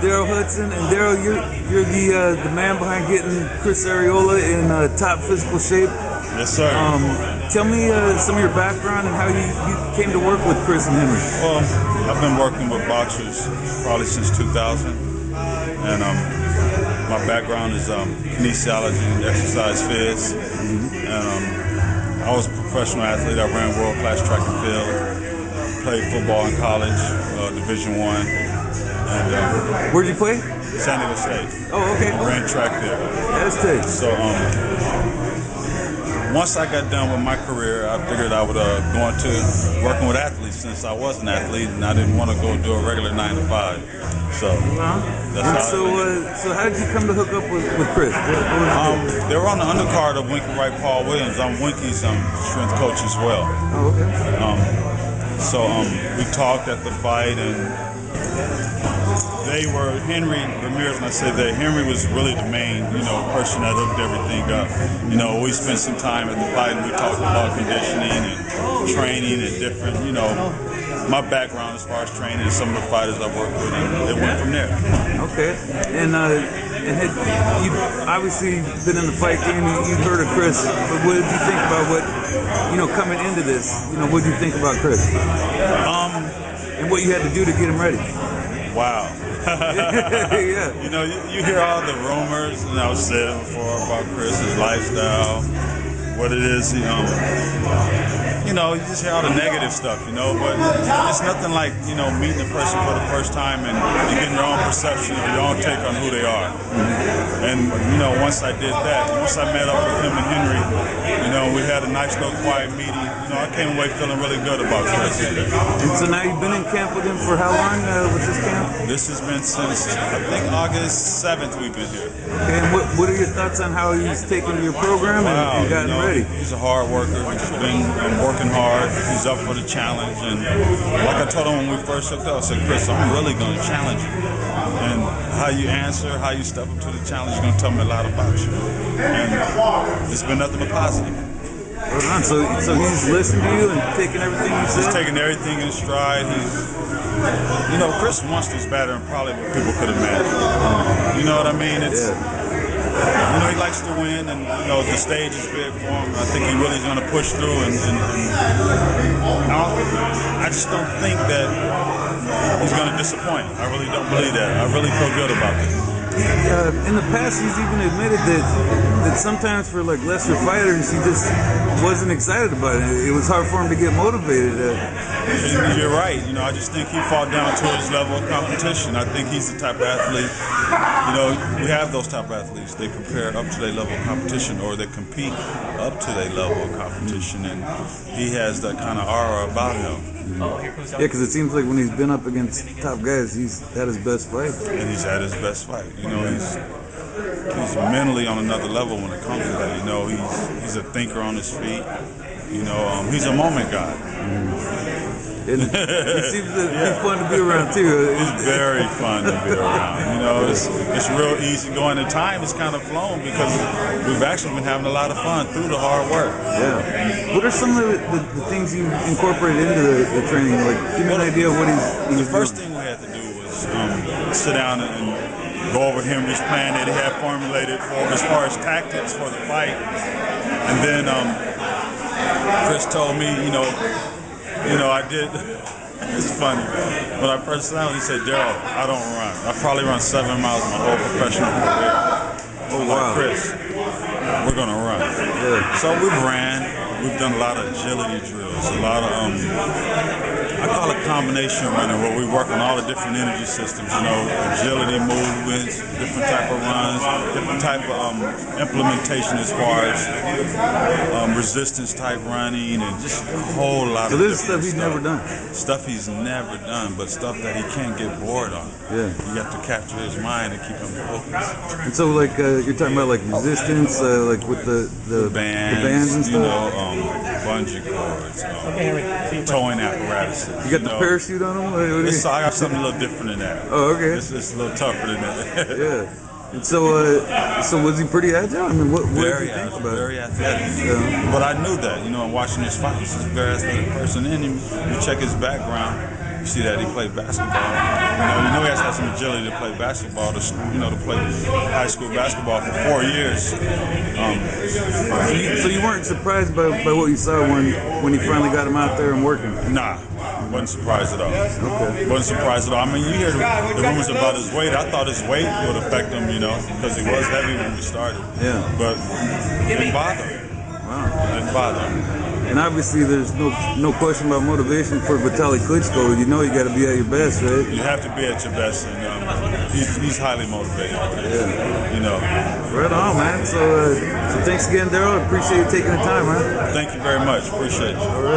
Darryl Hudson, and Darryl, you're the man behind getting Chric Arreola in top physical shape. Yes, sir. Tell me some of your background and how you came to work with Chris and Henry. Well, I've been working with boxers probably since 2000, and my background is kinesiology and exercise phys. And I was a professional athlete. I ran world-class track and field. Played football in college, Division I. And where'd you play? San Diego State. Oh, okay. Ran track there. That's good. So once I got done with my career, I figured I would go into working with athletes since I was an athlete and I didn't want to go do a regular 9 to 5. So that's so how did you come to hook up with Chris? They were on the undercard of Winky Wright Paul Williams. I'm Winky's strength coach as well. Oh, okay. So we talked at the fight, and they were Henry Ramirez, and I said that Henry was really the main, person that hooked everything up. We spent some time at the fight, and we talked about conditioning and training and different, my background as far as training and some of the fighters I've worked with, and it went from there. Okay. And had you obviously been in the fight game, you've heard of Chris, but what did you think about coming into this? What did you think about Chris? And what you had to do to get him ready? Wow. Yeah. You hear all the rumors, and I was saying before about Chris, his lifestyle, what it is, you just hear all the negative stuff, but it's nothing like, meeting a person for the first time and you getting your own perception or your own take on who they are. And, once I did that, once I met up with him and Henry, we had a nice little quiet meeting. I came away feeling really good about Chris. And so now you've been in camp with him for how long with this camp? This has been since, I think, August 7th we've been here. Okay, and what are your thoughts on how he's taken your program and gotten ready? He's a hard worker. He's been working hard. He's up for the challenge. And like I told him when we first hooked up, I said, Chris, I'm really going to challenge you. And how you answer, how you step up to the challenge is going to tell me a lot about you. And it's been nothing but positive. So he's listened to you and taking everything you said? He's taking everything in stride. Chris wants this better than probably what people could imagine. You know what I mean? It's, he likes to win, and, the stage is big for him. I think he really is going to push through, and I just don't think that he's going to disappoint. I really don't believe that. I really feel good about this. In the past, he's even admitted that sometimes for lesser fighters, he just wasn't excited about it. It was hard for him to get motivated. You're right. I just think he fought down to his level of competition. I think he's the type of athlete. We have those type of athletes. They prepare up to their level of competition, or they compete up to their level of competition, and he has that kind of aura about him. Yeah, because it seems like when he's been up against top guys, he's had his best fight. And he's had his best fight. He's mentally on another level when it comes to that. He's a thinker on his feet. He's a moment guy. And he seems to be fun to be around too. It's very fun to be around. It's real easy going. The time has kind of flown because we've actually been having a lot of fun through the hard work. Yeah. What are some of the things you incorporated into the training? Give me an idea of what he's The first thing we had to do was sit down and go over Henry's plan that he had formulated as far as tactics for the fight. And then Chris told me, I did. It's funny. When I first sat down, he said, Darryl, I don't run. I probably run 7 miles my whole professional career. Oh, wow. Chris, we're going to run. Yeah. So we've ran. We've done a lot of agility drills, a lot of, I call it combination running, where we work on all the different energy systems, agility movements, different type of runs, different type of implementation as far as resistance type running, and just a whole lot of this is stuff he's never done. Stuff he's never done, but stuff that he can't get bored on. Yeah. You have to capture his mind and keep him focused. And so, you're talking about resistance, with the bands and stuff. Bungee cords, towing apparatuses. You got the parachute on them? I got something a little different than that. Oh, okay. It's a little tougher than that. Yeah. And so was he pretty agile? I mean, what did you think about it? Very athletic. But I knew that, in watching his fights. He's a very athletic person. And you check his background. see that he played basketball. You know he has to have some agility to play basketball. To play high school basketball for 4 years. So you weren't surprised by what you saw when he finally got him out there and working? Nah, wasn't surprised at all. Okay. Wasn't surprised at all. I mean, you hear the rumors about his weight. I thought his weight would affect him, because he was heavy when we started. Yeah. But it didn't bother him. Wow. It didn't bother him. And obviously, there's no question about motivation for Vitali Klitschko. You know you got to be at your best, right? You have to be at your best, and he's highly motivated. Yeah. Right on, man. So thanks again, Darryl. Appreciate you taking the time, man. Thank you very much. Appreciate you. All right.